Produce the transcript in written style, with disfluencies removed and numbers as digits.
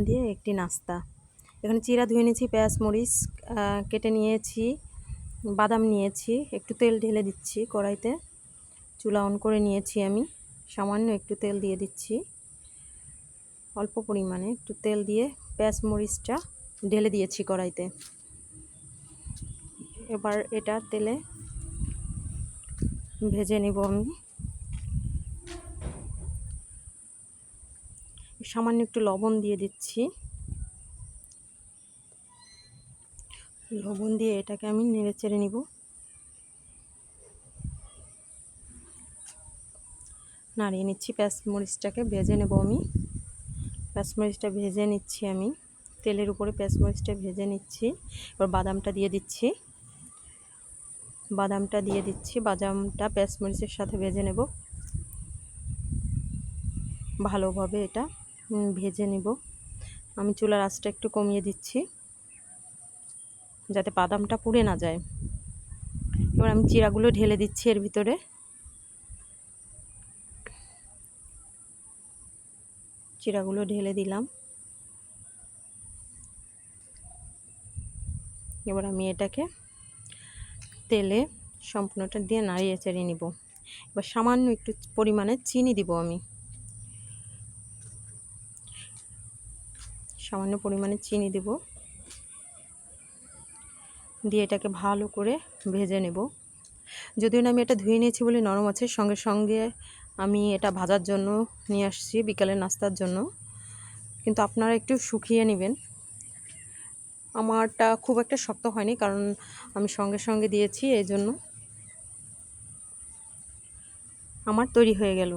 দিয়ে একটি নাস্তা। এখানে চিড়া ধুয়ে নিয়েছি, পেঁয়াজ মরিচ কেটে নিয়েছি, বাদাম নিয়েছি। একটু তেল ঢেলে দিচ্ছি কড়াইতে, চুলা অন করে নিয়েছি। আমি সামান্য একটু তেল দিয়ে দিচ্ছি, অল্প পরিমাণে একটু তেল দিয়ে পেঁয়াজ মরিচটা ঢেলে দিয়েছি কড়াইতে। এবার এটা তেলে ভেজে নিব আমি। সামান্য একটু লবণ দিয়ে দিচ্ছি, লবণ দিয়ে এটাকে আমি নেড়ে চেড়ে নিব। নাড়িয়ে নিচ্ছি, পেঁয়াজ মরিচটাকে ভেজে নেব আমি। পেঁয়াজ মরিচটা ভেজে নিচ্ছি আমি, তেলের উপরে পেঁয়াজ মরিচটা ভেজে নিচ্ছি। এবার বাদামটা দিয়ে দিচ্ছি, বাদামটা পেঁয়াজ মরিচের সাথে ভেজে নেব। ভালোভাবে এটা ভেজে নেব। আমি চুলার আঁচটা একটু কমিয়ে দিচ্ছি যাতে বাদামটা পুড়ে না যায়। এবার আমি চিড়াগুলো ঢেলে দিচ্ছি এর ভিতরে। চিড়াগুলো ঢেলে দিলাম। এবার আমি এটাকে তেলে সম্পূর্ণটা দিয়ে নাড়িয়ে চেড়ে নিব। এবার সামান্য একটু পরিমাণে চিনি দিব আমি, সামান্য পরিমাণে চিনি দেব, দিয়ে এটাকে ভালো করে ভেজে নেব। যদিও না আমি এটা ধুয়ে নিয়েছি বলে নরম আছে, সঙ্গে সঙ্গে আমি এটা ভাজার জন্য নিয়ে আসছি বিকালের নাস্তার জন্য, কিন্তু আপনারা একটু শুকিয়ে নেবেন। আমারটা খুব একটা শক্ত হয়নি কারণ আমি সঙ্গে সঙ্গে দিয়েছি, এই জন্য আমার তৈরি হয়ে গেল।